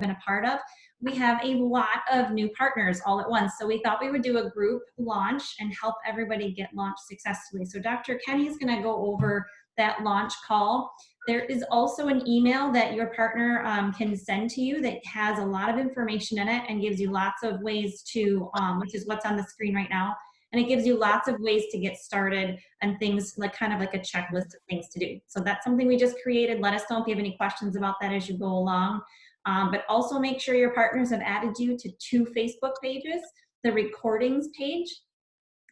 been a part of, we have a lot of new partners all at once. So we thought we would do a group launch and help everybody get launched successfully. So Dr. Kenny is going to go over that launch call. There is also an email that your partner can send to you that has a lot of information in it and gives you lots of ways to, which is what's on the screen right now. And it gives you lots of ways to get started and things like kind of like a checklist of things to do. So that's something we just created. Let us know if you have any questions about that as you go along. But also make sure your partners have added you to 2 Facebook pages. The recordings page,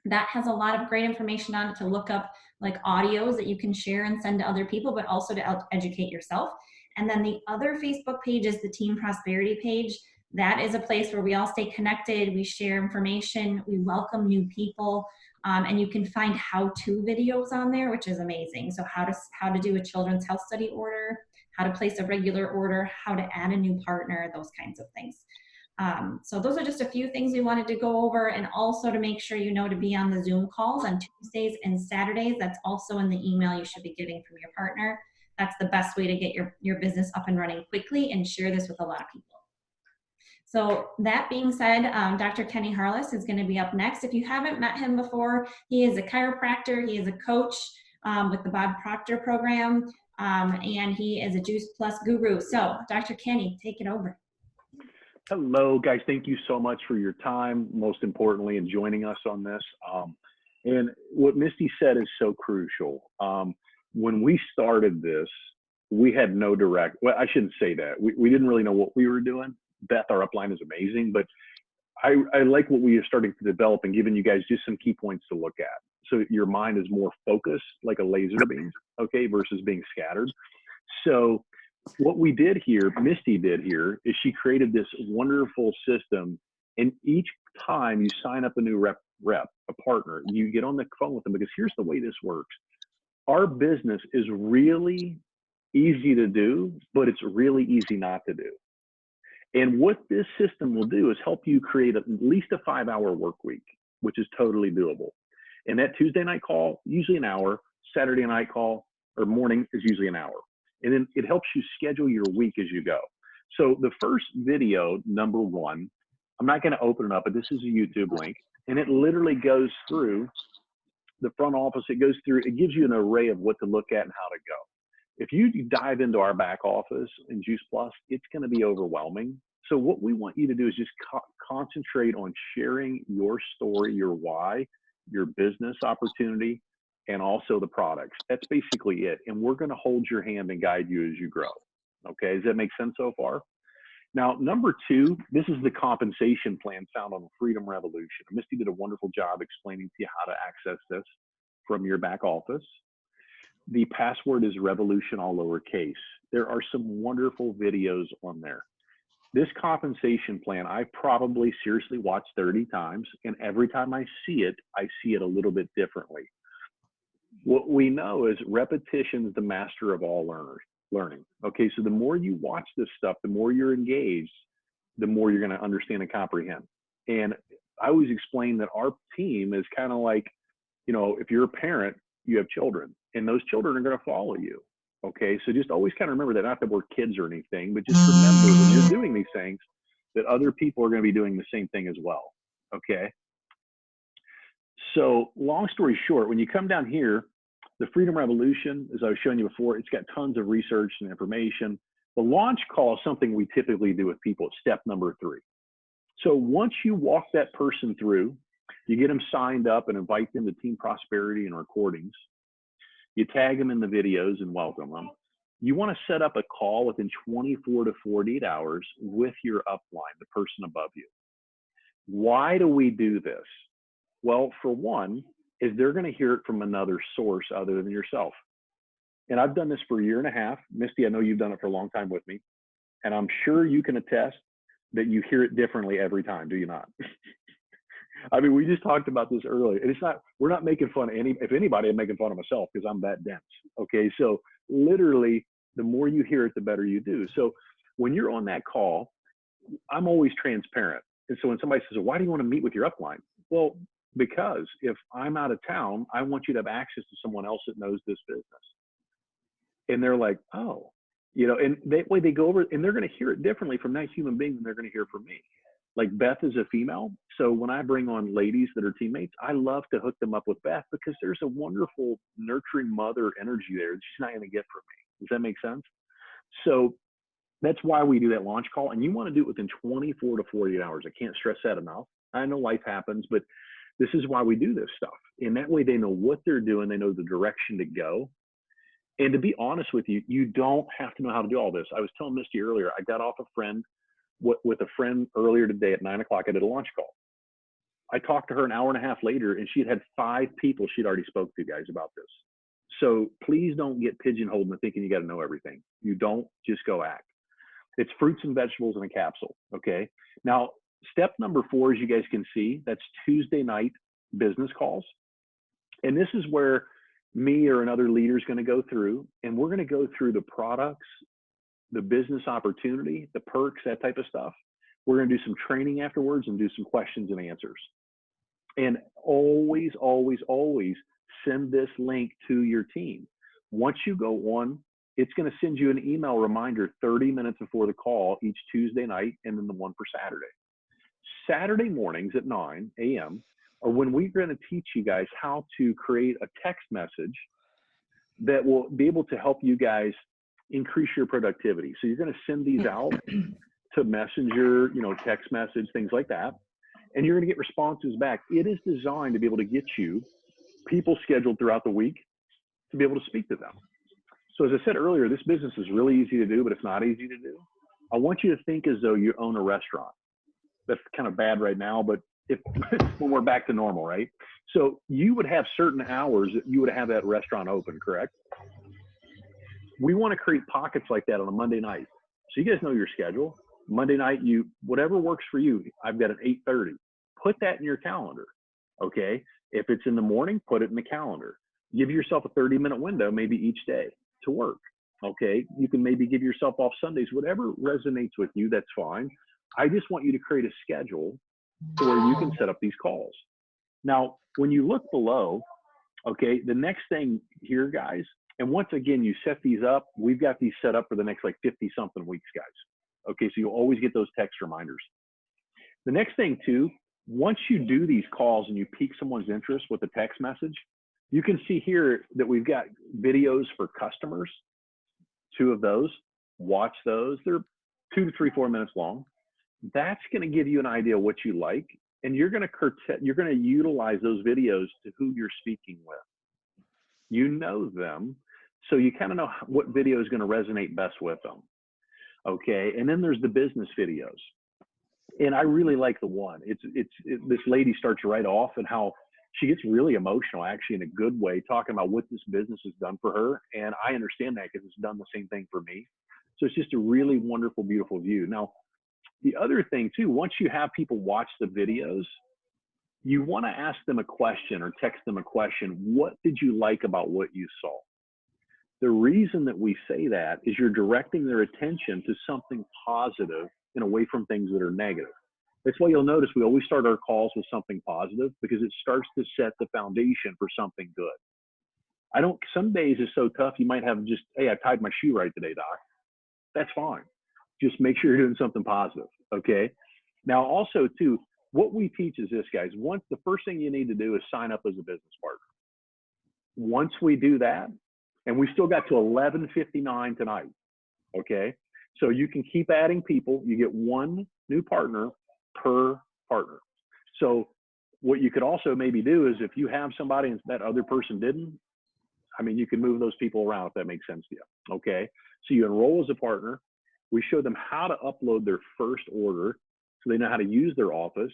that has a lot of great information on it to look up like audios that you can share and send to other people, but also to educate yourself. And then the other Facebook page is the Team Prosperity page. That is a place where we all stay connected, we share information, we welcome new people, and you can find how-to videos on there, which is amazing. So how to do a children's health study order, how to place a regular order, how to add a new partner, those kinds of things. So those are just a few things we wanted to go over, and also to make sure you know to be on the Zoom calls on Tuesdays and Saturdays. That's also in the email you should be getting from your partner. That's the best way to get your business up and running quickly and share this with a lot of people. So that being said, Dr. Kenny Harless is going to be up next. If you haven't met him before, he is a chiropractor. He is a coach with the Bob Proctor program, and he is a Juice Plus guru. So Dr. Kenny, take it over. Hello, guys. Thank you so much for your time, most importantly, in joining us on this. And what Misty said is so crucial. When we started this, we had no direct, well, I shouldn't say that. We didn't really know what we were doing. Beth, our upline, is amazing, but I like what we are starting to develop and giving you guys just some key points to look at. So your mind is more focused, like a laser beam, okay, versus being scattered. So what we did here, Misty did here, is she created this wonderful system. And each time you sign up a new rep, a partner, you get on the phone with them, because here's the way this works. Our business is really easy to do, but it's really easy not to do. And what this system will do is help you create at least a 5-hour work week, which is totally doable. And that Tuesday night call, usually an hour, Saturday night call or morning is usually an hour. And then it helps you schedule your week as you go. So the first video, number 1, I'm not going to open it up, but this is a YouTube link, and it literally goes through the front office. It goes through, it gives you an array of what to look at and how to go. If you dive into our back office in Juice Plus, it's going to be overwhelming. So what we want you to do is just concentrate on sharing your story, your why, your business opportunity, and also the products. That's basically it. And we're going to hold your hand and guide you as you grow. Okay, does that make sense so far? Now, number 2, this is the compensation plan found on Freedom Revolution. Misty did a wonderful job explaining to you how to access this from your back office. The password is Revolution, all lowercase. There are some wonderful videos on there. This compensation plan, I probably seriously watched 30 times, and every time I see it a little bit differently. What we know is repetition is the master of all learning. Okay, so the more you watch this stuff, the more you're engaged, the more you're going to understand and comprehend. And I always explain that our team is kind of like, you know, if you're a parent, you have children, and those children are going to follow you. Okay, so just always kind of remember that, not that we're kids or anything, but just remember when you're doing these things that other people are going to be doing the same thing as well. Okay, so long story short, when you come down here, the Freedom Revolution, as I was showing you before, it's got tons of research and information. The launch call is something we typically do with people at step number 3. So once you walk that person through, you get them signed up and invite them to Team Prosperity and recordings. You tag them in the videos and welcome them. You want to set up a call within 24 to 48 hours with your upline, the person above you. Why do we do this? Well, for one, is they're going to hear it from another source other than yourself. And I've done this for 1.5 years. Misty, I know you've done it for a long time with me. And I'm sure you can attest that you hear it differently every time, do you not? I mean, we just talked about this earlier. And it's not, we're not making fun of if anybody, I'm making fun of myself because I'm that dense. Okay. So literally, the more you hear it, the better you do. So when you're on that call, I'm always transparent. And so when somebody says, well, why do you want to meet with your upline? Well, because if I'm out of town, I want you to have access to someone else that knows this business. And they're like, oh, And that way they go over and they're going to hear it differently from that human being than they're going to hear from me. Like Beth is a female. So when I bring on ladies that are teammates, I love to hook them up with Beth because there's a wonderful nurturing mother energy there that she's not going to get from me. Does that make sense? So that's why we do that launch call. And you want to do it within 24 to 48 hours. I can't stress that enough. I know life happens, but this is why we do this stuff. And that way they know what they're doing. They know the direction to go. And to be honest with you, you don't have to know how to do all this. I was telling Misty earlier, I got off with a friend earlier today at 9 o'clock. I did a launch call. I talked to her an hour and a half later, and she had 5 people she'd already spoke to, guys, about this. So please don't get pigeonholed into thinking you got to know everything. You don't. Just go act. It's fruits and vegetables in a capsule. Okay. Now, step number 4, as you guys can see, that's Tuesday night business calls. And this is where me or another leader is going to go through, and we're going to go through the products, the business opportunity, the perks, that type of stuff. We're going to do some training afterwards and do some questions and answers. And always, always, always send this link to your team. Once you go on, it's going to send you an email reminder 30 minutes before the call each Tuesday night, and then the one for Saturday. Saturday mornings at 9 a.m. are when we're going to teach you guys how to create a text message that will be able to help you guys increase your productivity. So you're going to send these out to Messenger, text message, things like that. And you're going to get responses back. It is designed to be able to get you people scheduled throughout the week to be able to speak to them. So as I said earlier, this business is really easy to do, but it's not easy to do. I want you to think as though you own a restaurant. That's kind of bad right now, but when we're back to normal, right? So you would have certain hours that you would have that restaurant open, correct? We want to create pockets like that on a Monday night. So you guys know your schedule. Monday night, whatever works for you. I've got an 8:30. Put that in your calendar, okay? If it's in the morning, put it in the calendar. Give yourself a 30-minute window, maybe each day, to work, okay? You can maybe give yourself off Sundays. Whatever resonates with you, that's fine. I just want you to create a schedule to where you can set up these calls. Now, when you look below, okay, the next thing here, guys, and once again, you set these up, we've got these set up for the next 50 something weeks, guys. Okay, so you'll always get those text reminders. The next thing too, once you do these calls and you pique someone's interest with a text message, you can see here that we've got videos for customers, 2 of those. Watch those. They're 2 to 3, 4 minutes long. That's going to give you an idea of what you like, and you're going to utilize those videos to who you're speaking with. You know them, so you kind of know what video is going to resonate best with them. Okay, and then there's the business videos, and I really like the one. This lady starts right off and how she gets really emotional, actually in a good way, talking about what this business has done for her, and I understand that because it's done the same thing for me. So it's just a really wonderful, beautiful view. Now, the other thing too, once you have people watch the videos, you want to ask them a question or text them a question. What did you like about what you saw? The reason that we say that is you're directing their attention to something positive and away from things that are negative. That's why you'll notice we always start our calls with something positive, because it starts to set the foundation for something good. Some days it's so tough, you might have just, hey, I tied my shoe right today, doc. That's fine. Just make sure you're doing something positive, okay? Now also too, what we teach is this, guys. The first thing you need to do is sign up as a business partner. Once we do that, and we still got to 11:59 tonight, okay? So you can keep adding people. You get 1 new partner per partner. So what you could also maybe do is, if you have somebody and that other person didn't, you can move those people around, if that makes sense to you, okay? So you enroll as a partner. We show them how to upload their first order so they know how to use their office.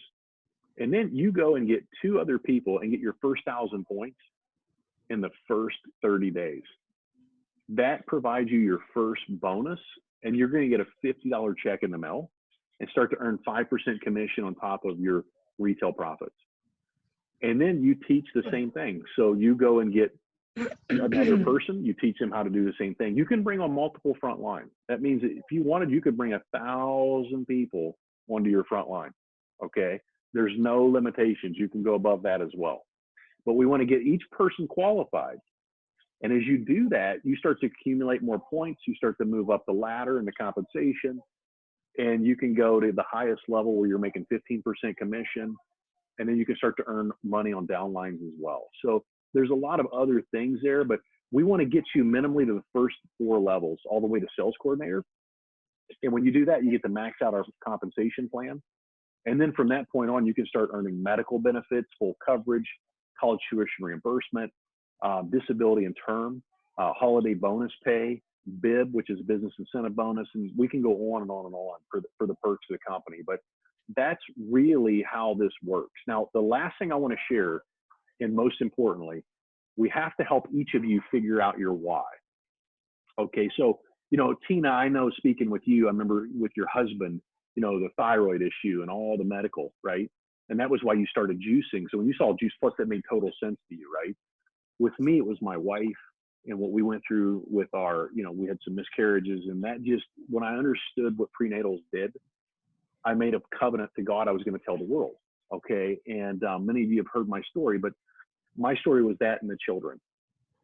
And then you go and get 2 other people and get your first 1,000 points in the first 30 days. That provides you your first bonus, and you're going to get a $50 check in the mail and start to earn 5% commission on top of your retail profits. And then you teach the same thing. So you go and get another person, you teach them how to do the same thing. You can bring on multiple front line. That means that if you wanted, you could bring 1,000 people onto your front line, okay? There's no limitations. You can go above that as well. But we want to get each person qualified. And as you do that, you start to accumulate more points. You start to move up the ladder in the compensation, and you can go to the highest level where you're making 15% commission. And then you can start to earn money on downlines as well. So there's a lot of other things there, but we want to get you minimally to the first 4 levels, all the way to sales coordinator. And when you do that, you get to max out our compensation plan. And then from that point on, you can start earning medical benefits, full coverage, college tuition reimbursement, disability and term, holiday bonus pay, BIB, which is business incentive bonus. And we can go on and on and on for the perks of the company. But that's really how this works. Now, the last thing I want to share, and most importantly, we have to help each of you figure out your why. Okay, so, Tina, I know speaking with you, I remember with your husband, the thyroid issue and all the medical, right? And that was why you started juicing. So when you saw Juice Plus, that made total sense to you, right? With me, it was my wife and what we went through with our, we had some miscarriages, and that just, when I understood what prenatals did, I made a covenant to God I was going to tell the world. Okay. And many of you have heard my story, but my story was that and the children,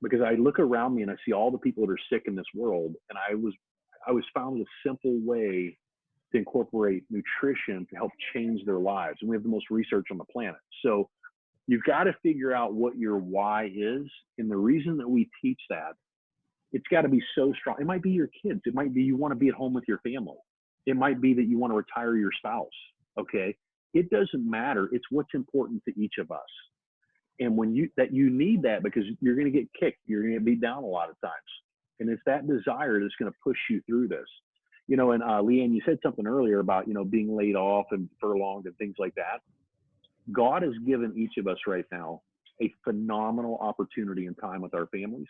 because I look around me and I see all the people that are sick in this world. And I was found a simple way to incorporate nutrition to help change their lives. And we have the most research on the planet. So you've got to figure out what your why is. And the reason that we teach that, it's got to be so strong. It might be your kids. It might be you want to be at home with your family. It might be that you want to retire your spouse. Okay. It doesn't matter. It's what's important to each of us. And when you need that, because you're going to get kicked, you're going to get beat down a lot of times. And it's that desire that's going to push you through this. And Leanne, you said something earlier about, being laid off and furloughed and things like that. God has given each of us right now a phenomenal opportunity and time with our families.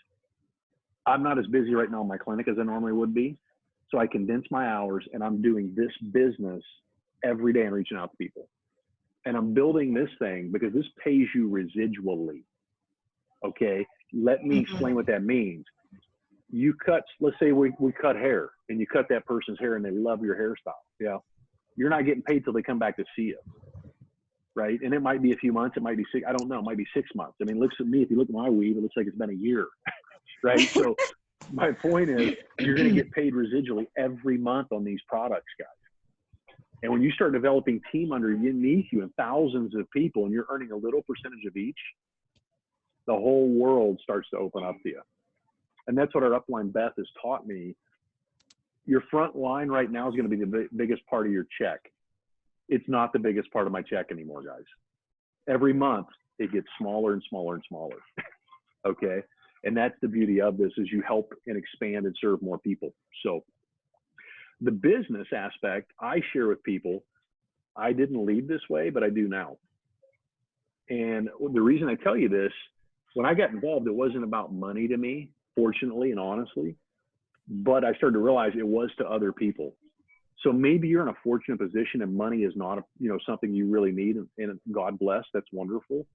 I'm not as busy right now in my clinic as I normally would be. So I condense my hours, and I'm doing this business every day and reaching out to people. And I'm building this thing because this pays you residually. Okay. Let me explain what that means. Let's say we cut hair, and you cut that person's hair and they love your hairstyle. Yeah. You're not getting paid till they come back to see you. Right. And it might be a few months. It might be I don't know. It might be 6 months. I mean, looks at me. If you look at my weave, it looks like it's been a year. Right. So my point is, you're going to get paid residually every month on these products, guys. And when you start developing team underneath you and thousands of people, and you're earning a little percentage of each, the whole world starts to open up to you. And that's what our upline Beth has taught me. Your front line right now is going to be the biggest part of your check. It's not the biggest part of my check anymore, guys. Every month, it gets smaller and smaller and smaller. Okay. And that's the beauty of this, is you help and expand and serve more people. So the business aspect, I share with people, I didn't lead this way, but I do now. And the reason I tell you this, when I got involved, it wasn't about money to me, fortunately and honestly, but I started to realize it was to other people. So maybe you're in a fortunate position and money is not, something you really need, and God bless, that's wonderful.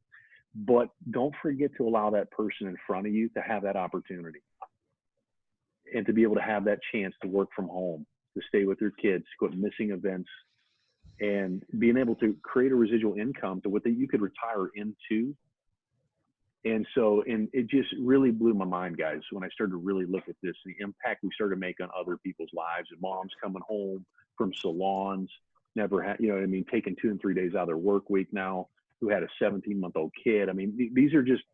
But don't forget to allow that person in front of you to have that opportunity and to be able to have that chance to work from home, to stay with your kids, quit missing events, and being able to create a residual income to what that you could retire into. And it just really blew my mind, guys, when I started to really look at this, the impact we started to make on other people's lives, and moms coming home from salons, never had, taking 2 and 3 days out of their work week now, who had a 17-month-old kid. I mean, these are just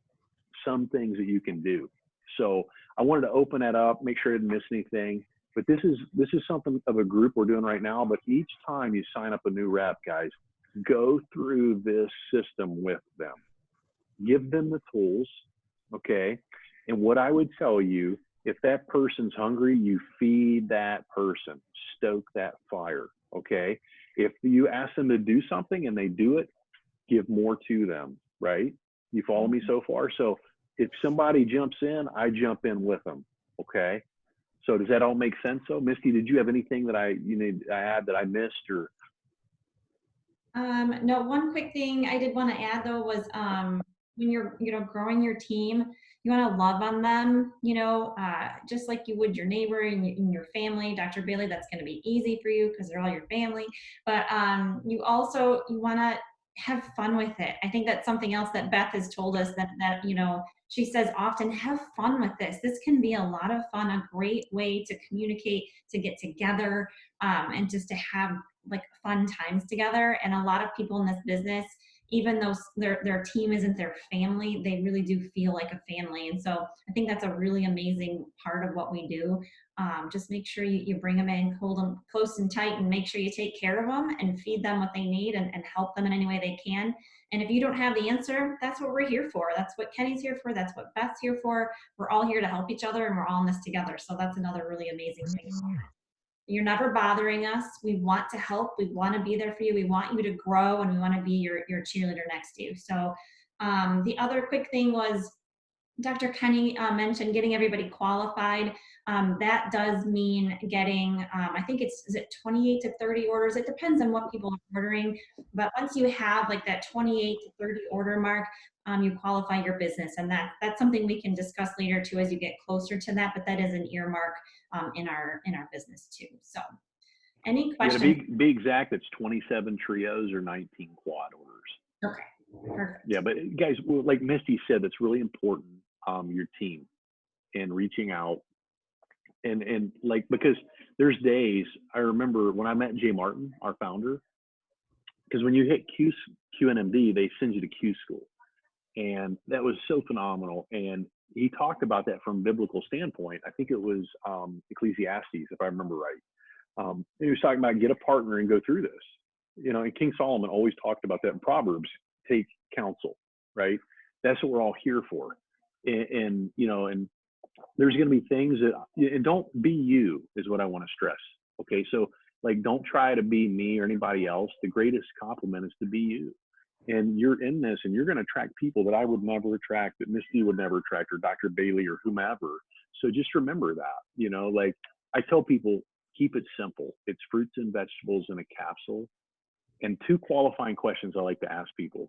some things that you can do. So I wanted to open that up, make sure I didn't miss anything. But this is something of a group we're doing right now. But each time you sign up a new rep, guys, go through this system with them. Give them the tools, okay? And what I would tell you, if that person's hungry, you feed that person, stoke that fire, okay? If you ask them to do something and they do it, give more to them, right? You follow me so far? So if somebody jumps in, I jump in with them, okay? So does that all make sense? So Misty, did you have anything that I add that I missed, or? No, one quick thing I did want to add though was when you're growing your team, you want to love on them, just like you would your neighbor and your family. Dr. Bailey, that's going to be easy for you because they're all your family. But you want to have fun with it. I think that's something else that Beth has told us that, she says often, have fun with this. This can be a lot of fun, a great way to communicate, to get together, and just to have like fun times together. And a lot of people in this business, even though their team isn't their family, they really do feel like a family. And so I think that's a really amazing part of what we do. Just make sure you bring them in, hold them close and tight, and make sure you take care of them and feed them what they need, and help them in any way they can. And if you don't have the answer, that's what we're here for. That's what Kenny's here for. That's what Beth's here for. We're all here to help each other, and we're all in this together. So that's another really amazing thing. You're never bothering us. We want to help. We want to be there for you. We want you to grow, and we want to be your cheerleader next to you. So the other quick thing was Dr. Kenny mentioned getting everybody qualified. That does mean getting, I think is it 28 to 30 orders? It depends on what people are ordering. But once you have like that 28 to 30 order mark, you qualify your business. And that's something we can discuss later too as you get closer to that. But that is an earmark in our business too. So any questions? Yeah, to be exact, it's 27 trios or 19 quad orders. Okay, perfect. Yeah, but guys, like Misty said, that's really important. Your team and reaching out and like, because there's days I remember when I met Jay Martin, our founder, because when you hit QNMD, they send you to Q school, and that was so phenomenal. And he talked about that from a biblical standpoint. I think it was Ecclesiastes, if I remember right. He was talking about get a partner and go through this, and King Solomon always talked about that in Proverbs, take counsel, right? That's what we're all here for. And there's going to be things and don't be you is what I want to stress. Okay. So like, don't try to be me or anybody else. The greatest compliment is to be you. And you're in this, and you're going to attract people that I would never attract, that Misty would never attract, or Dr. Bailey or whomever. So just remember that, like I tell people, keep it simple. It's fruits and vegetables in a capsule. And 2 qualifying questions I like to ask people.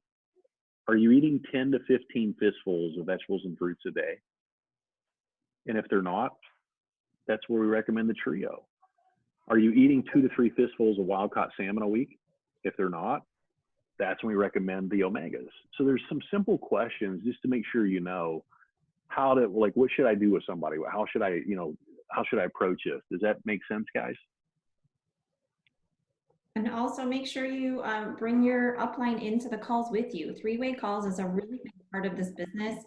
Are you eating 10 to 15 fistfuls of vegetables and fruits a day? And if they're not, that's where we recommend the trio. Are you eating 2 to 3 fistfuls of wild-caught salmon a week? If they're not, that's when we recommend the omegas. So there's some simple questions just to make sure you know how to, like, what should I do with somebody? How should I approach this? Does that make sense, guys? And also make sure you bring your upline into the calls with you. 3-way calls is a really big part of this business.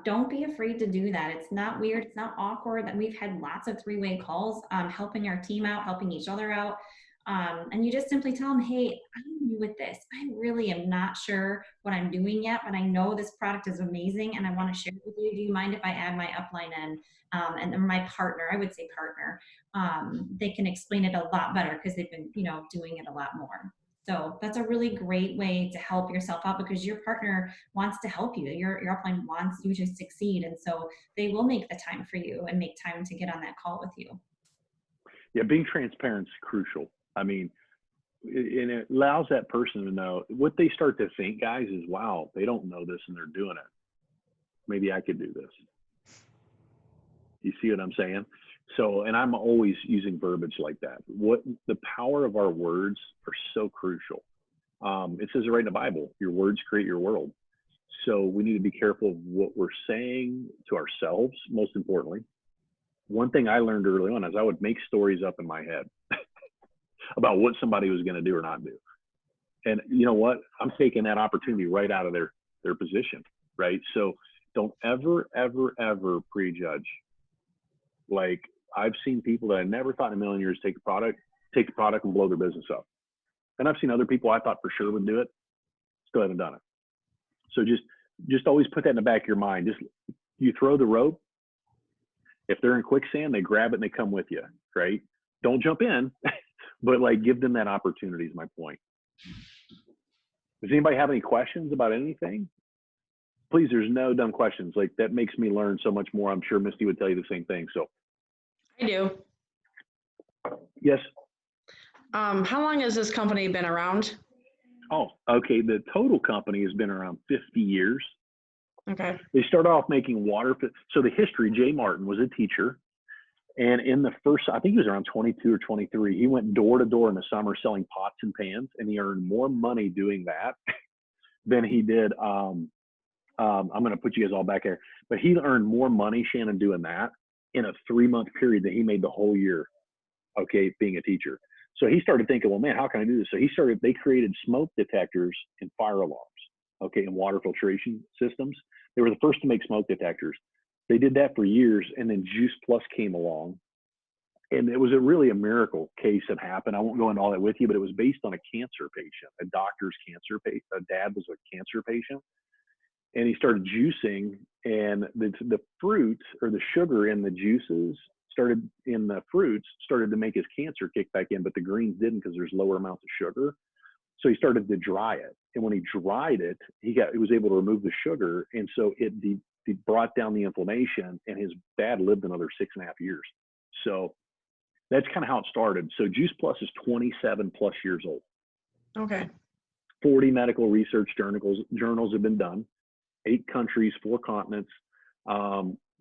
Don't be afraid to do that. It's not weird. It's not awkward. That we've had lots of 3-way calls, helping our team out, helping each other out. And you just simply tell them, hey, I'm new with this. I really am not sure what I'm doing yet, but I know this product is amazing and I want to share it with you. Do you mind if I add my upline in? And my partner, I would say partner, they can explain it a lot better because they've been, doing it a lot more. So that's a really great way to help yourself out because your partner wants to help you. Your upline wants you to succeed. And so they will make the time for you and make time to get on that call with you. Yeah, being transparent is crucial. I mean, and it allows that person to know what they start to think, guys, is, wow, they don't know this and they're doing it. Maybe I could do this. You see what I'm saying? So, and I'm always using verbiage like that. What the power of our words are so crucial. It says it right in the Bible, your words create your world. So we need to be careful of what we're saying to ourselves, most importantly. One thing I learned early on is I would make stories up in my head about what somebody was going to do or not do. And you know what? I'm taking that opportunity right out of their position, right? So don't ever, ever, ever prejudge. Like, I've seen people that I never thought in a million years take the product and blow their business up. And I've seen other people I thought for sure would do it, still haven't done it. So just always put that in the back of your mind. Just, you throw the rope. If they're in quicksand, they grab it and they come with you, right? Don't jump in, but like, give them that opportunity is my point. Does anybody have any questions about anything? Please, there's no dumb questions. Like, that makes me learn so much more. I'm sure Misty would tell you the same thing. So I do. Yes. How long has this company been around? Oh, okay. The total company has been around 50 years. Okay. They started off making water. So the history, Jay Martin was a teacher. And in the first, I think he was around 22 or 23, he went door to door in the summer selling pots and pans, and he earned more money doing that than he did. I'm going to put you guys all back here, but he earned more money, Shannon, doing that in a 3-month period than he made the whole year. Okay, being a teacher. So he started thinking, well, man, how can I do this? So they created smoke detectors and fire alarms, okay, and water filtration systems. They were the first to make smoke detectors. They did that for years, and then Juice Plus came along, and it was really a miracle case that happened. I won't go into all that with you, but it was based on a cancer patient, a doctor's cancer patient. A dad was a cancer patient, and he started juicing, and the fruit or the sugar in the juices started to make his cancer kick back in, but the greens didn't because there's lower amounts of sugar. So he started to dry it, and when he dried it, he was able to remove the sugar, and so it brought down the inflammation. And his dad lived another 6.5 years. So that's kind of how it started. So Juice Plus is 27 plus years old. Okay. 40 medical research journals have been done. 8 countries, 4 continents.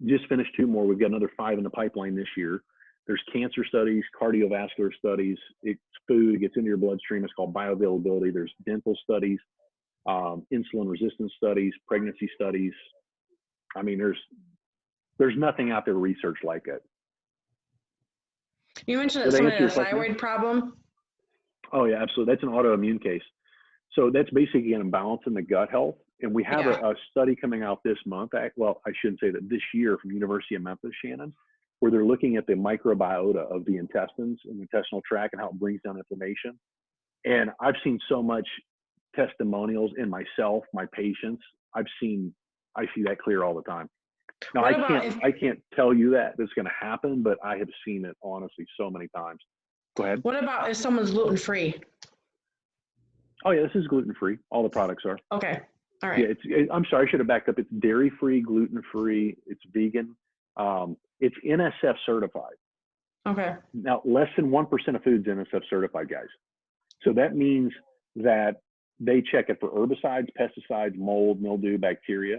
Just finished 2 more. We've got another 5 in the pipeline this year. There's cancer studies, cardiovascular studies. It's food. It gets into your bloodstream. It's called bioavailability. There's dental studies, insulin resistance studies, pregnancy studies. I mean, there's nothing out there research like it. You mentioned that Did I someone answer had your a question? thyroid problem. Oh yeah, absolutely. That's an autoimmune case. So that's basically an imbalance in the gut health. And we have a study coming out this month. Well, I shouldn't say that, this year, from University of Memphis, Shannon, where they're looking at the microbiota of the intestines and the intestinal tract and how it brings down inflammation. And I've seen so much testimonials in myself, my patients. I see that clear all the time. Now, I can't tell you that that's going to happen, but I have seen it honestly so many times. Go ahead. What about if someone's gluten-free? Oh yeah, this is gluten-free. All the products are. Okay. All right. Yeah, I'm sorry, I should have backed up. It's dairy-free, gluten-free. It's vegan. It's NSF certified. Okay. Now, less than 1% of food's NSF certified, guys. So that means that they check it for herbicides, pesticides, mold, mildew, bacteria.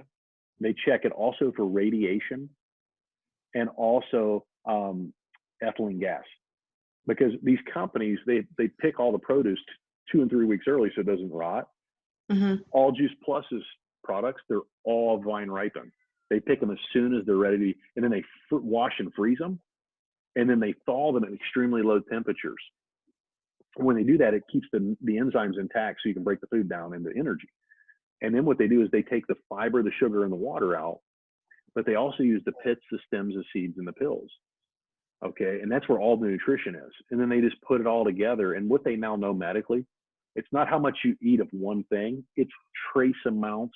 They check it also for radiation and also ethylene gas. Because these companies, they pick all the produce 2 and 3 weeks early so it doesn't rot. Mm-hmm. All Juice Plus's products, they're all vine ripened. They pick them as soon as they're ready, and then they wash and freeze them, and then they thaw them at extremely low temperatures. When they do that, it keeps the enzymes intact so you can break the food down into energy. And then what they do is they take the fiber, the sugar, and the water out, but they also use the pits, the stems, the seeds, and the pills. Okay, and that's where all the nutrition is. And then they just put it all together. And what they now know medically, it's not how much you eat of one thing, it's trace amounts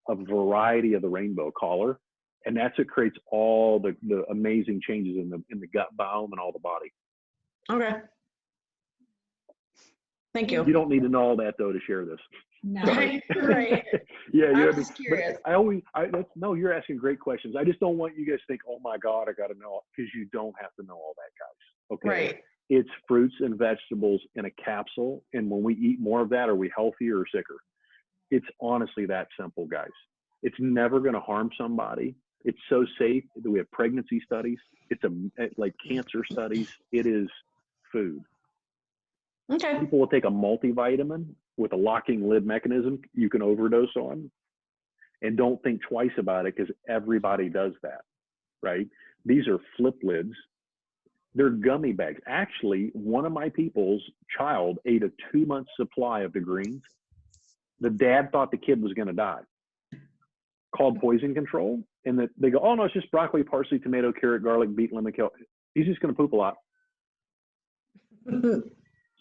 of variety of the rainbow color. And that's what creates all the amazing changes in the gut biome and all the body. Okay. Thank you. You don't need to know all that though to share this. No. Right. Right. Yeah, I'm just curious. No, you're asking great questions. I just don't want you guys to think, oh my God, I got to know, because you don't have to know all that, guys. Okay. Right. It's fruits and vegetables in a capsule. And when we eat more of that, are we healthier or sicker? It's honestly that simple, guys. It's never going to harm somebody. It's so safe that we have pregnancy studies. It's like cancer studies. It is food. Okay. People will take a multivitamin with a locking lid mechanism you can overdose on, and don't think twice about it, because everybody does that, right? These are flip lids. They're gummy bags. Actually, one of my people's child ate a 2-month supply of the greens. The dad thought the kid was going to die. Called poison control. And they go, oh no, it's just broccoli, parsley, tomato, carrot, garlic, beet, lemon, kale. He's just going to poop a lot.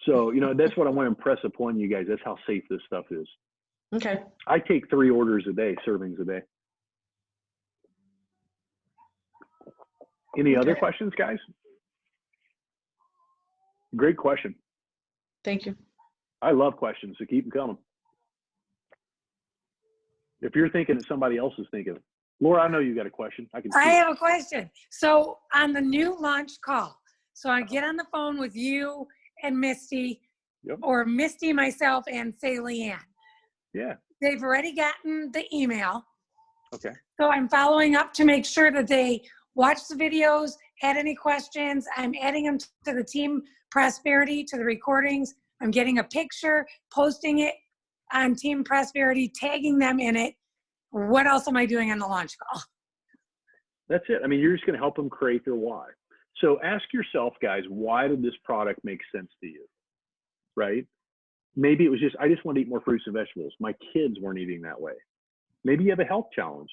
So, that's what I want to impress upon you guys. That's how safe this stuff is. Okay. I take 3 orders a day, servings a day. Any other questions, guys? Great question. Thank you. I love questions, so keep them coming. If you're thinking that somebody else is thinking, Laura, I know you got a question. I have a question. So on the new launch call, so I get on the phone with you and Misty, Yep. or Misty, myself, and say Leanne. Yeah. They've already gotten the email. Okay. So I'm following up to make sure that they watch the videos, had any questions. I'm adding them to the Team Prosperity, to the recordings. I'm getting a picture, posting it. on Team Prosperity, tagging them in it. What else am I doing on the launch call? That's it. I mean, you're just going to help them create their why. So ask yourself, guys, why did this product make sense to you? Right? Maybe it was just, I just want to eat more fruits and vegetables. My kids weren't eating that way. Maybe you have a health challenge,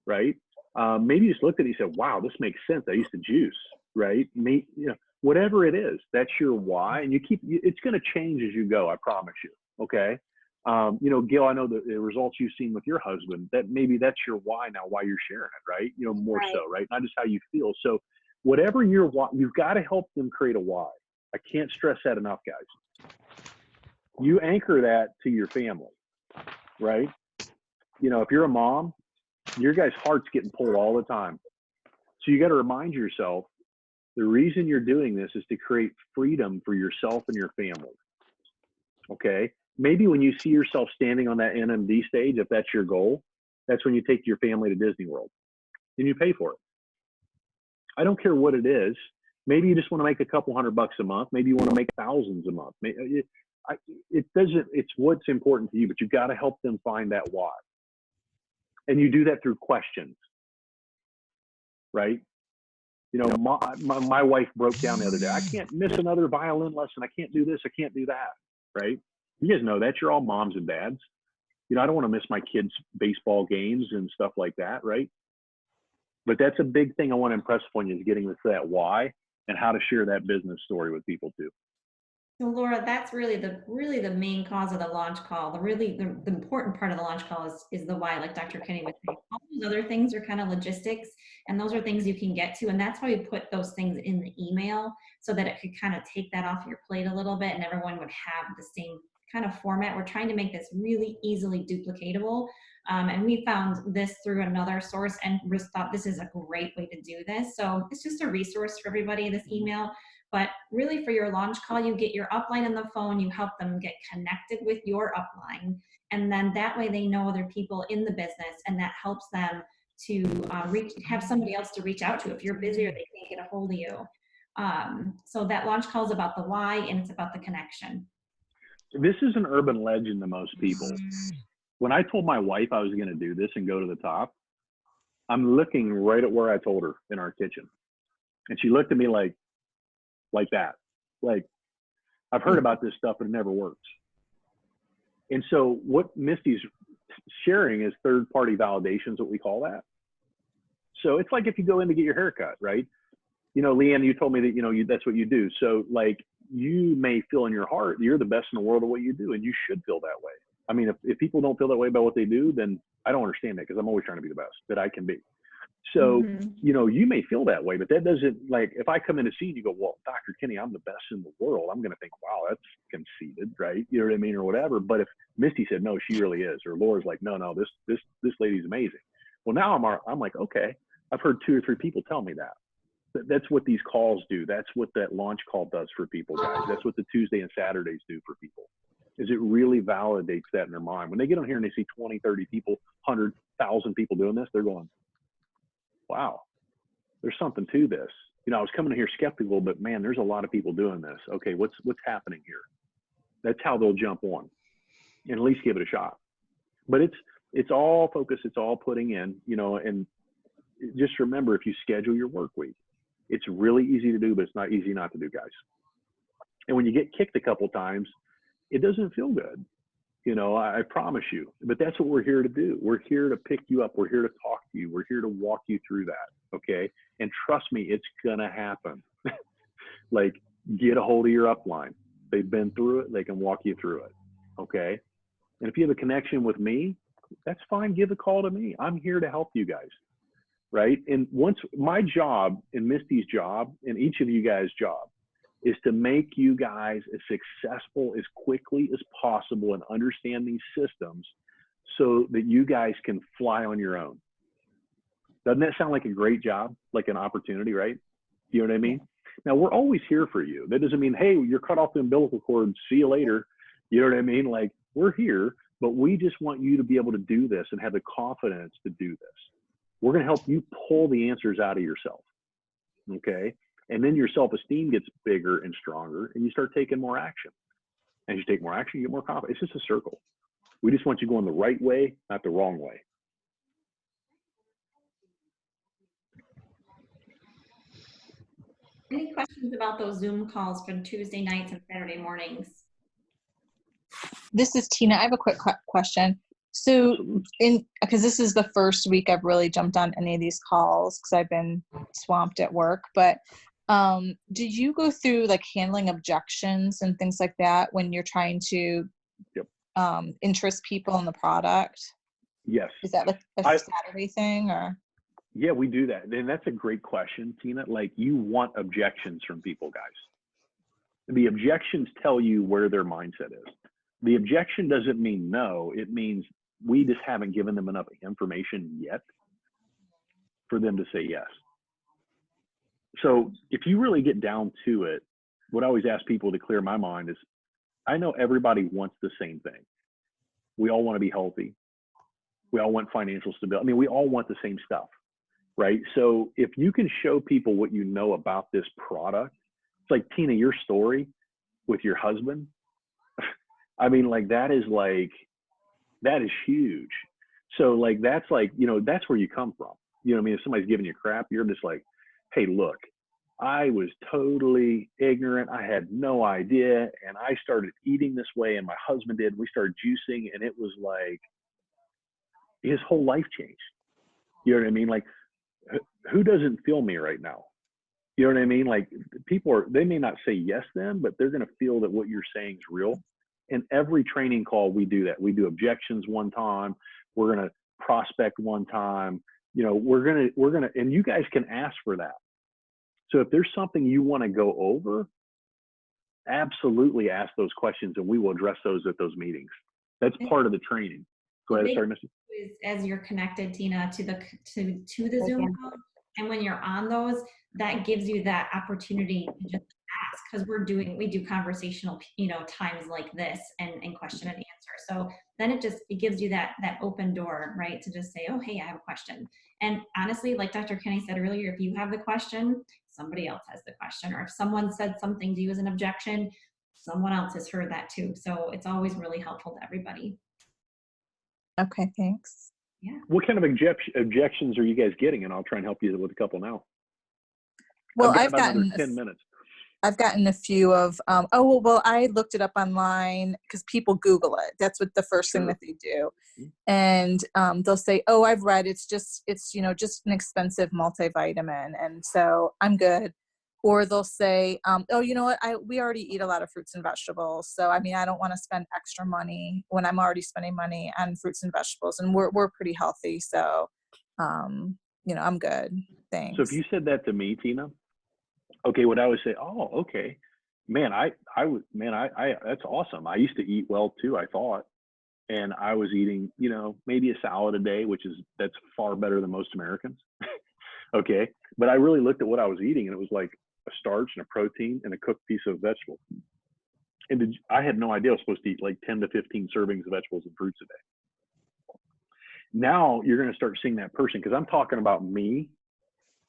right? Maybe you just looked at it and said, wow, this makes sense. I used to juice, right? Whatever it is, that's your why. And it's going to change as you go. I promise you. Okay. Gil, I know the results you've seen with your husband, that maybe that's your why now, why you're sharing it, right? More Right. so, right? Not just how you feel. So whatever your why, you've got to help them create a why. I can't stress that enough, guys. You anchor that to your family, right? If you're a mom, your guy's heart's getting pulled all the time. So you got to remind yourself, the reason you're doing this is to create freedom for yourself and your family. Okay. Maybe when you see yourself standing on that NMD stage, if that's your goal, that's when you take your family to Disney World and you pay for it. I don't care what it is. Maybe you just want to make a couple $100 a month. Maybe you want to make thousands a month. It's what's important to you, but you've got to help them find that why. And you do that through questions, right? My wife broke down the other day. I can't miss another violin lesson. I can't do this. I can't do that, right? You guys know that. You're all moms and dads. I don't want to miss my kids' baseball games and stuff like that, right? But that's a big thing I want to impress upon you, is getting to that why and how to share that business story with people too. So Laura, that's really the main cause of the launch call. The important part of the launch call is the why, like Dr. Kenny was saying. All those other things are kind of logistics, and those are things you can get to. And that's why we put those things in the email, so that it could kind of take that off your plate a little bit and everyone would have the same kind of format. We're trying to make this really easily duplicatable. And we found this through another source and just thought this is a great way to do this. So it's just a resource for everybody, this email. But really, for your launch call, you get your upline on the phone, you help them get connected with your upline, and then that way they know other people in the business, and that helps them to have somebody else to reach out to if you're busy or they can't get a hold of you. So that launch call is about the why, and it's about the connection. This is an urban legend to most people. When I told my wife I was going to do this and go to the top, I'm looking right at where I told her in our kitchen. And she looked at me like that. Like, I've heard about this stuff, but it never works. And so what Misty's sharing is third-party validation is what we call that. So it's like if you go in to get your hair cut, right? Leanne, you told me that, that's what you do. So like, you may feel in your heart, you're the best in the world at what you do, and you should feel that way. I mean, if people don't feel that way about what they do, then I don't understand that, because I'm always trying to be the best that I can be. So, you may feel that way, but that doesn't, like, if I come in to see you, you go, well, Dr. Kenny, I'm the best in the world, I'm going to think, wow, that's conceited, right? You know what I mean? Or whatever. But if Misty said, no, she really is, or Laura's like, no, this lady's amazing. Well, now I'm like, okay, I've heard 2 or 3 people tell me that. That's what these calls do. That's what that launch call does for people, guys. That's what the Tuesday and Saturdays do for people, is it really validates that in their mind. When they get on here and they see 20, 30 people, 100,000 people doing this, they're going, wow, there's something to this. I was coming in here skeptical, but man, there's a lot of people doing this. Okay, what's happening here? That's how they'll jump on and at least give it a shot. But it's all focus, it's all putting in, and just remember, if you schedule your work week, it's really easy to do, but it's not easy not to do, guys. And when you get kicked a couple times, it doesn't feel good. I promise you, but that's what we're here to do. We're here to pick you up. We're here to talk to you. We're here to walk you through that. Okay. And trust me, it's going to happen. Like, get a hold of your upline. They've been through it. They can walk you through it. Okay. And if you have a connection with me, that's fine. Give a call to me. I'm here to help you guys. Right. And once my job and Misty's job and each of you guys' job is to make you guys as successful as quickly as possible and understand these systems so that you guys can fly on your own. Doesn't that sound like a great job, like an opportunity, right? You know what I mean? Now, we're always here for you. That doesn't mean, hey, you're cut off the umbilical cord, see you later. You know what I mean? Like, we're here, but we just want you to be able to do this and have the confidence to do this. We're going to help you pull the answers out of yourself. Okay. And then your self-esteem gets bigger and stronger, and you start taking more action. As you take more action, you get more confidence. It's just a circle. We just want you going the right way, not the wrong way. Any questions about those Zoom calls for Tuesday nights and Saturday mornings? This is Tina. I have a quick question. So because this is the first week I've really jumped on any of these calls because I've been swamped at work, but did you go through like handling objections and things like that when you're trying to interest people in the product? Yes. Is that like a Saturday thing or? Yeah, we do that. And that's a great question, Tina. Like, you want objections from people, guys. The objections tell you where their mindset is. The objection doesn't mean no. It means we just haven't given them enough information yet for them to say yes. So if you really get down to it, what I always ask people to clear my mind is, I know everybody wants the same thing. We all want to be healthy. We all want financial stability. I mean, we all want the same stuff, right? So if you can show people what you know about this product, it's like, Tina, your story with your husband. I mean, like, that is huge. So like, that's like, you know, that's where you come from. You know what I mean? If somebody's giving you crap, you're just like, hey, look, I was totally ignorant. I had no idea. And I started eating this way, and my husband did. We started juicing, and it was like, his whole life changed. You know what I mean? Like, who doesn't feel me right now? You know what I mean? Like, people they may not say yes then, but they're going to feel that what you're saying is real. And every training call, we do that. We do objections one time. We're going to prospect one time. You know, we're going to, and you guys can ask for that. So if there's something you want to go over, absolutely ask those questions, and we will address those at those meetings. That's part of the training. Go ahead. Sorry, Missy. As you're connected, Tina, to the Zoom call, and when you're on those, that gives you that opportunity to just ask, because we do conversational, you know, times like this and question and answer. So then it gives you that open door, right, to just say, oh, hey, I have a question. And honestly, like Dr. Kenny said earlier, if you have the question, somebody else has the question. Or if someone said something to you as an objection, someone else has heard that too. So it's always really helpful to everybody. Okay, thanks. Yeah. What kind of objections are you guys getting? And I'll try and help you with a couple now. Well, I've gotten 10 minutes. I've gotten a few of, I looked it up online because people Google it. That's what the first thing that they do. And they'll say, oh, I've read it's you know, just an expensive multivitamin. And so I'm good. Or they'll say, oh, you know what? We already eat a lot of fruits and vegetables. So, I mean, I don't want to spend extra money when I'm already spending money on fruits and vegetables, and we're pretty healthy. So, you know, I'm good. Thanks. So if you said that to me, Tina, okay, what I would say, oh, okay, man, that's awesome. I used to eat well too, I thought. And I was eating, you know, maybe a salad a day, that's far better than most Americans. Okay. But I really looked at what I was eating, and it was like a starch and a protein and a cooked piece of vegetable. And I had no idea I was supposed to eat like 10 to 15 servings of vegetables and fruits a day. Now you're going to start seeing that person, because I'm talking about me,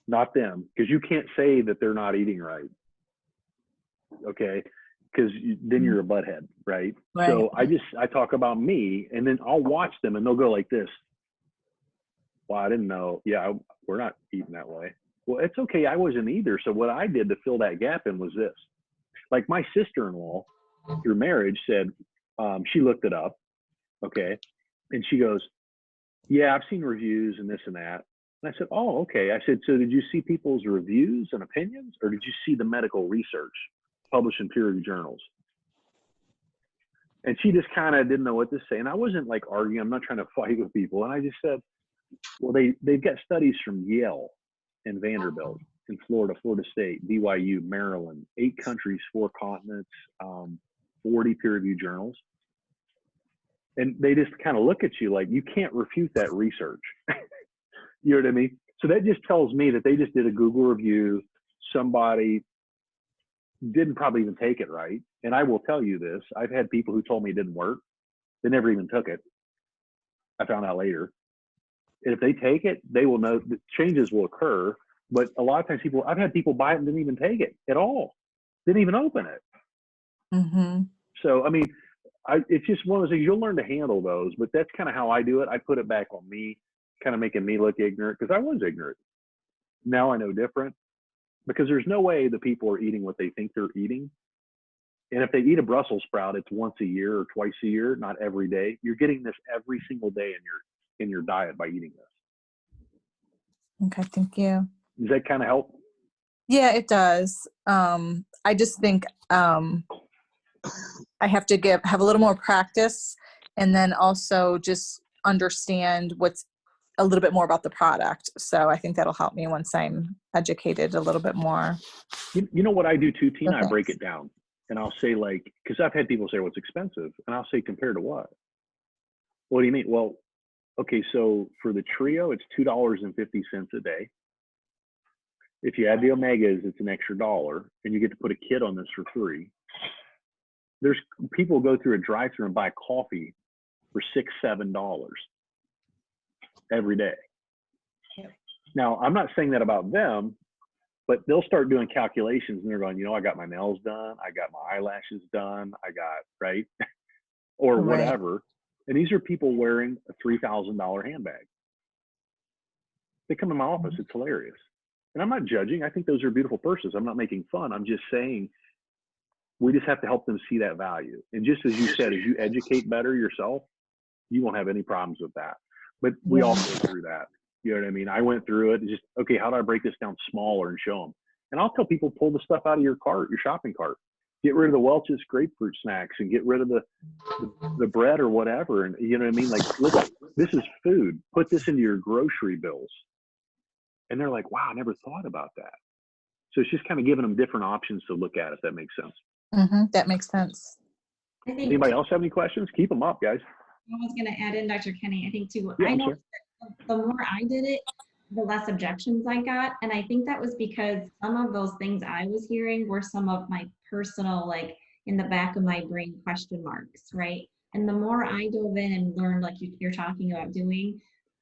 not them, because you can't say that they're not eating right. Okay. Because then you're a butthead, right? So I talk about me, and then I'll watch them, and they'll go like this. Well, I didn't know. Yeah, we're not eating that way. Well, it's okay. I wasn't either. So what I did to fill that gap in was this. Like, my sister-in-law, through marriage, said, she looked it up. Okay. And she goes, yeah, I've seen reviews and this and that. And I said, oh, okay. I said, so did you see people's reviews and opinions, or did you see the medical research published in peer-reviewed journals? And she just kind of didn't know what to say. And I wasn't like arguing. I'm not trying to fight with people. And I just said, well, they've got studies from Yale and Vanderbilt in Florida, Florida State, BYU, Maryland, 8 countries, 4 continents, 40 peer-reviewed journals. And they just kind of look at you like, you can't refute that research. You know what I mean? So that just tells me that they just did a Google review. Somebody didn't probably even take it right. And I will tell you this, I've had people who told me it didn't work. They never even took it. I found out later. And if they take it, they will know that changes will occur. But a lot of times I've had people buy it and didn't even take it at all. Didn't even open it. Mm-hmm. So, I mean, it's just one of those things, you'll learn to handle those, but that's kind of how I do it. I put it back on me, kind of making me look ignorant because I was ignorant. Now I know different because there's no way the people are eating what they think they're eating. And if they eat a Brussels sprout, it's once a year or twice a year, not every day. You're getting this every single day in your diet by eating this. Okay, thank you. Does that kind of help? Yeah, it does. I just think I have to have a little more practice, and then also just understand what's a little bit more about the product. So I think that'll help me once I'm educated a little bit more. You know what I do too, Tina? Okay. I break it down. And I'll say, like, because I've had people say, what's expensive? And I'll say, compared to what? What do you mean? Well, okay, so for the trio, it's $2.50 a day. If you add the omegas, it's an extra $1, and you get to put a kid on this for free. There's people go through a drive-through and buy coffee for $6, $7 every day. Now, I'm not saying that about them, but they'll start doing calculations and they're going, you know, I got my nails done, I got my eyelashes done, I got, right? Or Right. whatever. And these are people wearing a $3,000 handbag. They come in my office, it's hilarious. And I'm not judging. I think those are beautiful purses. I'm not making fun. I'm just saying we just have to help them see that value. And just as you said, as you educate better yourself, you won't have any problems with that. But we all go through that. You know what I mean? I went through it and just, okay, how do I break this down smaller and show them? And I'll tell people, pull the stuff out of your cart, your shopping cart. Get rid of the Welch's grapefruit snacks and get rid of the bread or whatever. And you know what I mean? Like, look, this is food. Put this into your grocery bills. And they're like, wow, I never thought about that. So it's just kind of giving them different options to look at, if that makes sense. That makes sense. I think Anybody else have any questions? Keep them up, guys. I was going to add in, Dr. Kenny, I think too, Yeah, I I'm know sorry. the more I did it, the less objections I got. And I think that was because some of those things I was hearing were some of my personal, like in the back of my brain question marks, right? And the more I dove in and learned, like you're talking about doing,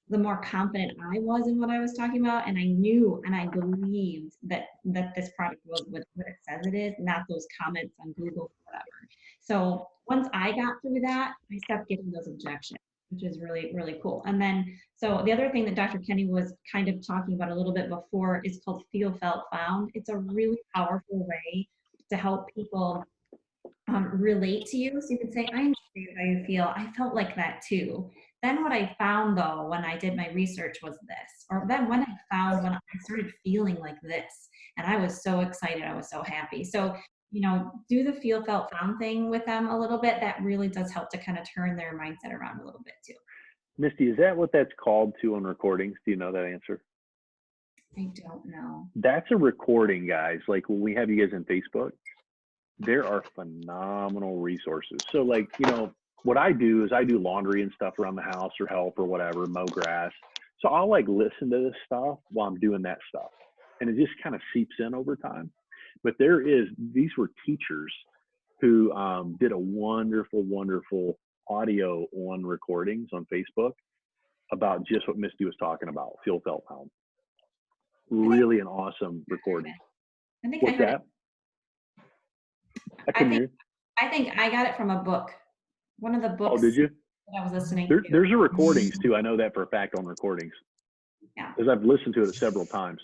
the more confident I was in what I was talking about. And I knew and I believed that this product was what it says it is, not those comments on Google, whatever. So once I got through that, I stopped getting those objections, which is really, really cool. And then, so the other thing that Dr. Kenny was kind of talking about a little bit before is called Feel, Felt, Found. It's a really powerful way to help people relate to you. So you can say, I understand how you feel. I felt like that too. Then what I found though, when I did my research was this, or then when I started feeling like this, and I was so excited, I was so happy. So, you know, do the feel, felt, found thing with them a little bit. That really does help to kind of turn their mindset around a little bit too. Misty, is that what that's called too on recordings? Do you know that answer? I don't know. That's a recording, guys. Like when we have you guys on Facebook, there are phenomenal resources. So like, you know, what I do is I do laundry and stuff around the house or help or whatever, mow grass. So I'll like listen to this stuff while I'm doing that stuff. And it just kind of seeps in over time. But these were teachers who did a wonderful, wonderful audio on recordings on Facebook about just what Misty was talking about, Feel, Felt, Found. Really an awesome recording. I think What's I heard that? I can hear you. I think I got it from a book. One of the books Oh, did you? that I was listening to. There's a recordings too. I know that for a fact on recordings. Yeah. Because I've listened to it several times.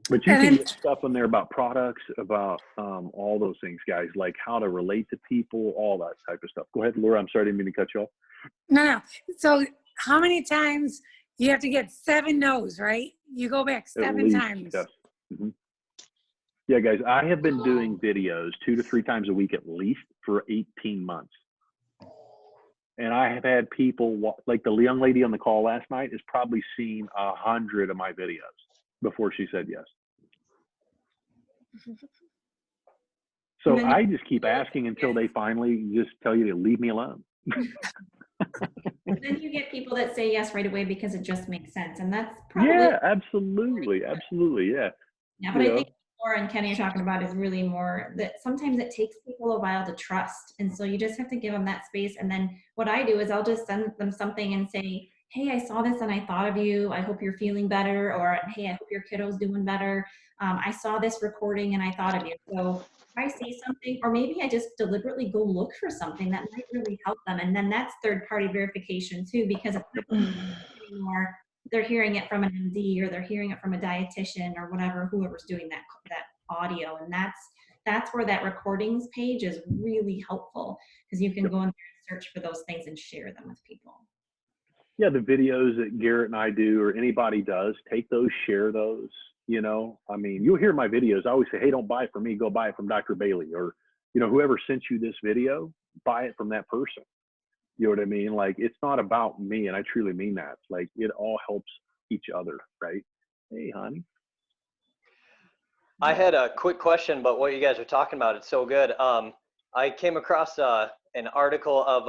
But you And can then- get stuff in there about products, about all those things, guys, like how to relate to people, all that type of stuff. Go ahead, Laura. I'm sorry, I didn't mean to cut you off. No. So how many times you have to get 7 no's, right? You go back At 7 least, times. yes. Mhm. Yeah, guys, I have been doing videos 2 to 3 times a week at least for 18 months. And I have had people, like the young lady on the call last night has probably seen 100 of my videos before she said yes. So And then- I just keep asking until they finally just tell you to leave me alone. Then you get people that say yes right away because it just makes sense. And that's probably, Yeah, absolutely. Absolutely. Yeah. yeah, but I Yeah. think Laura and Kenny are talking about is really more that sometimes it takes people a while to trust. And so you just have to give them that space. And then what I do is I'll just send them something and say, hey, I saw this and I thought of you. I hope you're feeling better. Or, hey, I hope your kiddo's doing better. I saw this recording and I thought of you. So if I see something, or maybe I just deliberately go look for something that might really help them. And then that's third party verification too, because it's not anymore. They're hearing it from an MD or they're hearing it from a dietitian or whatever, whoever's doing that audio. And that's where that recordings page is really helpful, because you can go in there and search for those things and share them with people. Yeah, the videos that Garrett and I do, or anybody does, take those, share those. You know, I mean, you'll hear my videos. I always say, hey, don't buy it from me. Go buy it from Dr. Bailey, or, you know, whoever sent you this video, buy it from that person. You know what I mean? Like, it's not about me, and I truly mean that. Like, it all helps each other, right? Hey, honey. I had a quick question about what you guys are talking about. It's so good. I came across an article of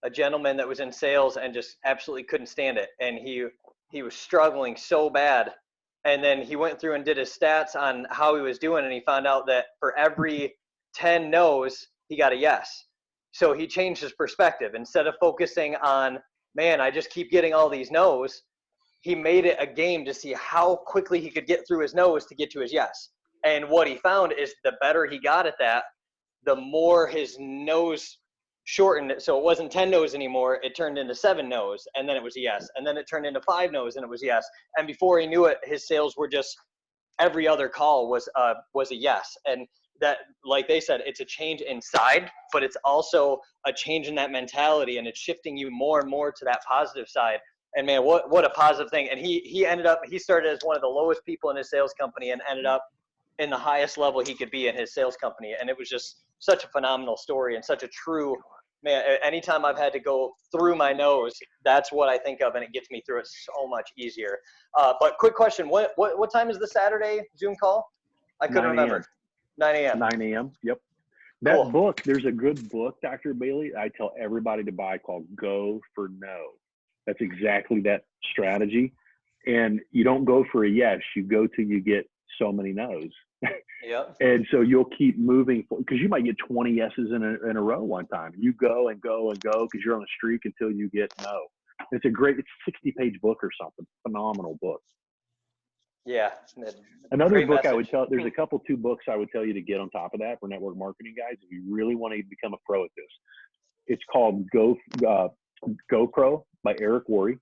a gentleman that was in sales and just absolutely couldn't stand it. And he was struggling so bad. And then he went through and did his stats on how he was doing. And he found out that for every 10 no's, he got a yes. So he changed his perspective. Instead of focusing on, man, I just keep getting all these no's, he made it a game to see how quickly he could get through his no's to get to his yes. And what he found is the better he got at that, the more his no's shortened. So it wasn't 10 no's anymore. It turned into 7 no's, and then it was a yes. And then it turned into 5 no's, and it was yes. And before he knew it, his sales were just every other call was a yes. And that, like they said, it's a change inside, but it's also a change in that mentality, and it's shifting you more and more to that positive side. And man, what a positive thing. And he started as one of the lowest people in his sales company and ended up in the highest level he could be in his sales company. And it was just such a phenomenal story and such a true, man, anytime I've had to go through my nose, that's what I think of, and it gets me through it so much easier. But quick question, what time is the Saturday Zoom call? I couldn't remember. 9 a.m. 9 a.m. Yep. That Cool. book, there's a good book, Dr. Bailey, I tell everybody to buy called Go for No. That's exactly that strategy. And you don't go for a yes, you go till you get so many no's. Yep. And so you'll keep moving, because you might get 20 yeses in a row one time. You go and go and go because you're on a streak until you get no. It's a 60-page book or something. Phenomenal book. Yeah. Another Great book I would message. tell, there's a two books I would tell you to get on top of that for network marketing guys if you really want to become a pro at this. It's called GoPro by Eric Worre.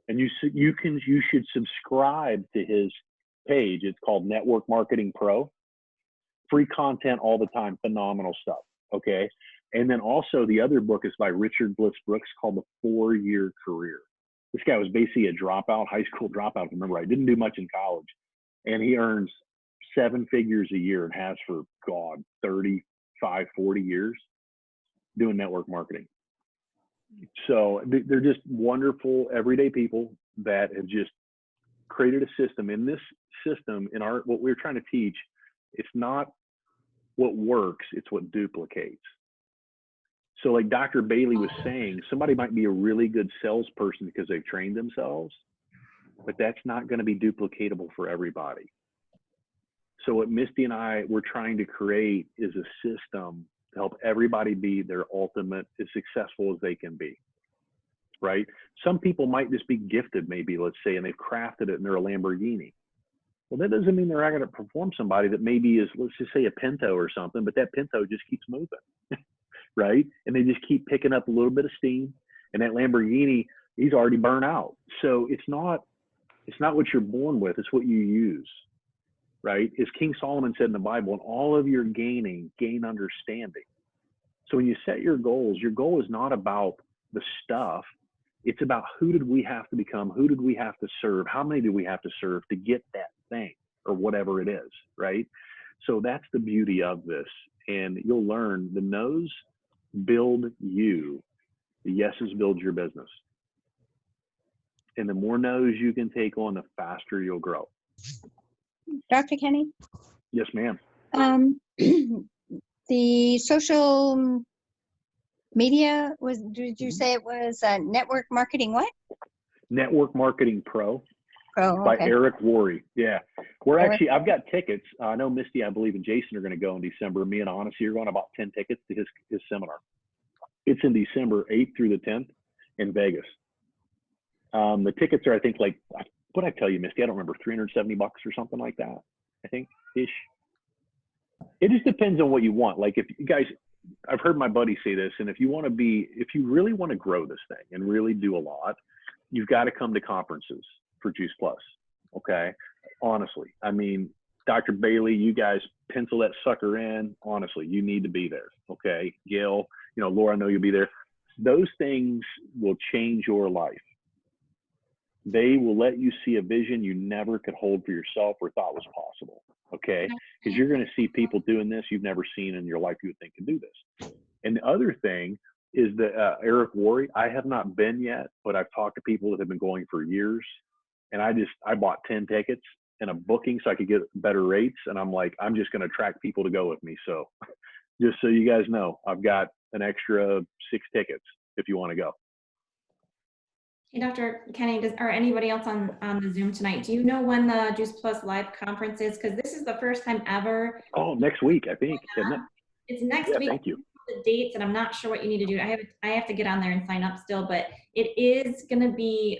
And you should subscribe to his page. It's called Network Marketing Pro. Free content all the time, phenomenal stuff. Okay. And then also the other book is by Richard Bliss Brooks called The 4-Year Career. This guy was basically a dropout, high school dropout. Remember, I didn't do much in college, and he earns 7 figures a year and has for 35, 40 years doing network marketing. So they're just wonderful everyday people that have just created a system. In this system, what we're trying to teach, it's not what works, it's what duplicates. So like Dr. Bailey was saying, somebody might be a really good salesperson because they've trained themselves, but that's not going to be duplicatable for everybody. So what Misty and I were trying to create is a system to help everybody be their ultimate, as successful as they can be, right? Some people might just be gifted, maybe, let's say, and they've crafted it and they're a Lamborghini. Well, that doesn't mean they're not going to perform somebody that maybe is, let's just say, a Pinto or something, but that Pinto just keeps moving, right? And they just keep picking up a little bit of steam, and that Lamborghini, he's already burnt out. So it's not what you're born with, it's what you use, right? As King Solomon said in the Bible, in all of your gaining, gain understanding. So when you set your goals, your goal is not about the stuff. It's about who did we have to become? Who did we have to serve? How many do we have to serve to get that thing or whatever it is, right? So that's the beauty of this. And you'll learn the no's build you. The yeses build your business. And the more no's you can take on, the faster you'll grow. Dr. Kenny, Yes, ma'am. the social media did you say it was network marketing what? Network Marketing Pro Oh, by okay. Eric Worre. Yeah. I've got tickets. I know Misty, I believe, and Jason are going to go in December. Me and Honesty are going about 10 tickets to his seminar. It's in December 8th through the 10th in Vegas. The tickets are, I think, like, what I tell you, Misty, I don't remember, $370 or something like that, I think, ish. It just depends on what you want. Like, if you guys, I've heard my buddy say this, and if you really want to grow this thing and really do a lot, you've got to come to conferences for Juice Plus. Okay. Honestly, I mean, Dr. Bailey, you guys pencil that sucker in. Honestly, you need to be there. Okay. Gail, Laura, I know you'll be there. Those things will change your life. They will let you see a vision you never could hold for yourself or thought was possible. Okay. Because you're going to see people doing this you've never seen in your life you would think can do this. And the other thing is that Eric Worre, I have not been yet, but I've talked to people that have been going for years. And I bought 10 tickets and a booking so I could get better rates. And I'm like, I'm just going to attract people to go with me. So just so you guys know, I've got an extra 6 tickets if you want to go. Hey, Dr. Kenny, or anybody else on the Zoom tonight, do you know when the Juice Plus Live conference is? Because this is the first time ever. Oh, next week, I think, isn't it? It's next Yeah, week. thank you. The dates, and I'm not sure what you need to do. I have to get on there and sign up still, but it is going to be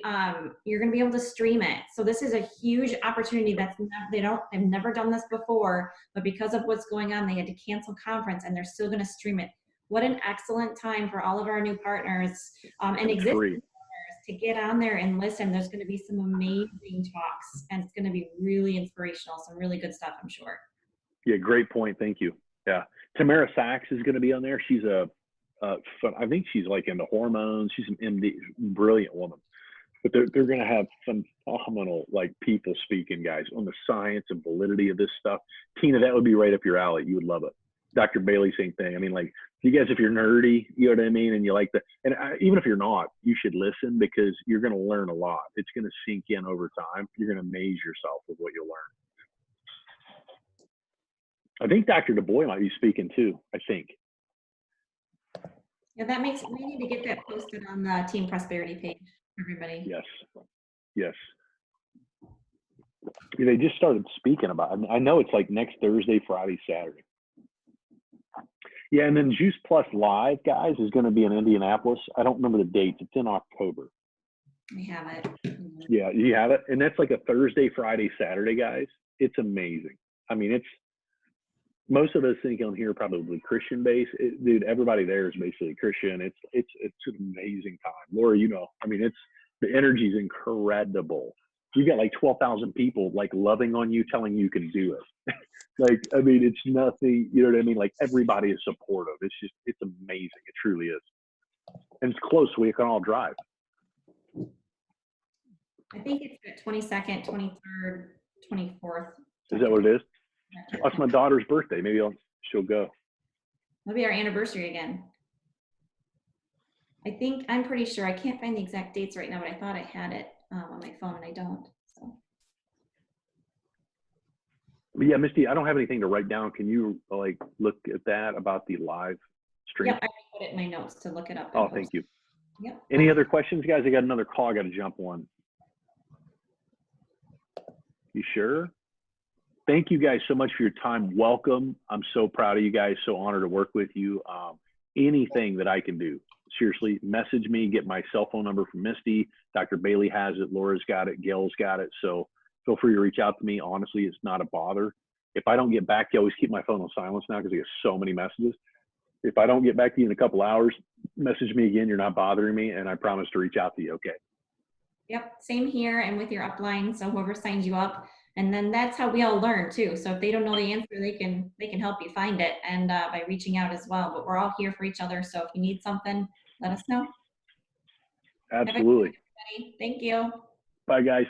you're going to be able to stream it. So this is a huge opportunity. They've never done this before, but because of what's going on, they had to cancel conference, and they're still going to stream it. What an excellent time for all of our new partners and existing partners to get on there and listen. There's going to be some amazing talks, and it's going to be really inspirational. Some really good stuff, I'm sure. Yeah, great point. Thank you. Yeah. Tamara Sachs is going to be on there. She's I think she's like into hormones. She's an MD, brilliant woman. But they're going to have phenomenal like people speaking, guys, on the science and validity of this stuff. Tina, that would be right up your alley. You would love it. Dr. Bailey, same thing. I mean, like, you guys, if you're nerdy, you know what I mean, and you like even if you're not, you should listen because you're going to learn a lot. It's going to sink in over time. You're going to amaze yourself with what you'll learn. I think Dr. Du Bois might be speaking too, I think. Yeah, we need to get that posted on the Team Prosperity page, everybody. Yes. Yes. Yeah, they just started speaking about it. I know it's like next Thursday, Friday, Saturday. Yeah, and then Juice Plus Live, guys, is going to be in Indianapolis. I don't remember the dates. It's in October. We have it. Yeah, you have it. And that's like a Thursday, Friday, Saturday, guys. It's amazing. I mean, most of us think on here probably Christian based. Dude, everybody there is basically Christian. It's an amazing time. Laura, I mean, the energy is incredible. You got like 12,000 people like loving on you, telling you can do it. Like, I mean, it's nothing, you know what I mean? Like, everybody is supportive. It's amazing. It truly is. And it's close. We can all drive. I think it's the 22nd, 23rd, 24th. Is that what it is? That's my daughter's birthday. Maybe she'll go. It'll be our anniversary again. I'm pretty sure. I can't find the exact dates right now, but I thought I had it on my phone, and I don't. So. But yeah, Misty, I don't have anything to write down. Can you like look at that about the live stream? Yep, I put it in my notes to look it up. Oh, thank you. Yep. Any other questions, guys? I got another call. I got to jump on. You sure? Thank you guys so much for your time. Welcome. I'm so proud of you guys. So honored to work with you. Anything that I can do, seriously, message me, get my cell phone number from Misty. Dr. Bailey has it. Laura's got it. Gail's got it. So feel free to reach out to me. Honestly, it's not a bother. If I don't get back to you, I always keep my phone on silence now because I get so many messages. If I don't get back to you in a couple hours, message me again. You're not bothering me, and I promise to reach out to you. Okay. Yep, same here and with your upline. So whoever signs you up, and then that's how we all learn too. So if they don't know the answer, they can help you find it, and by reaching out as well. But we're all here for each other. So if you need something, let us know. Absolutely. Thank you. Bye, guys.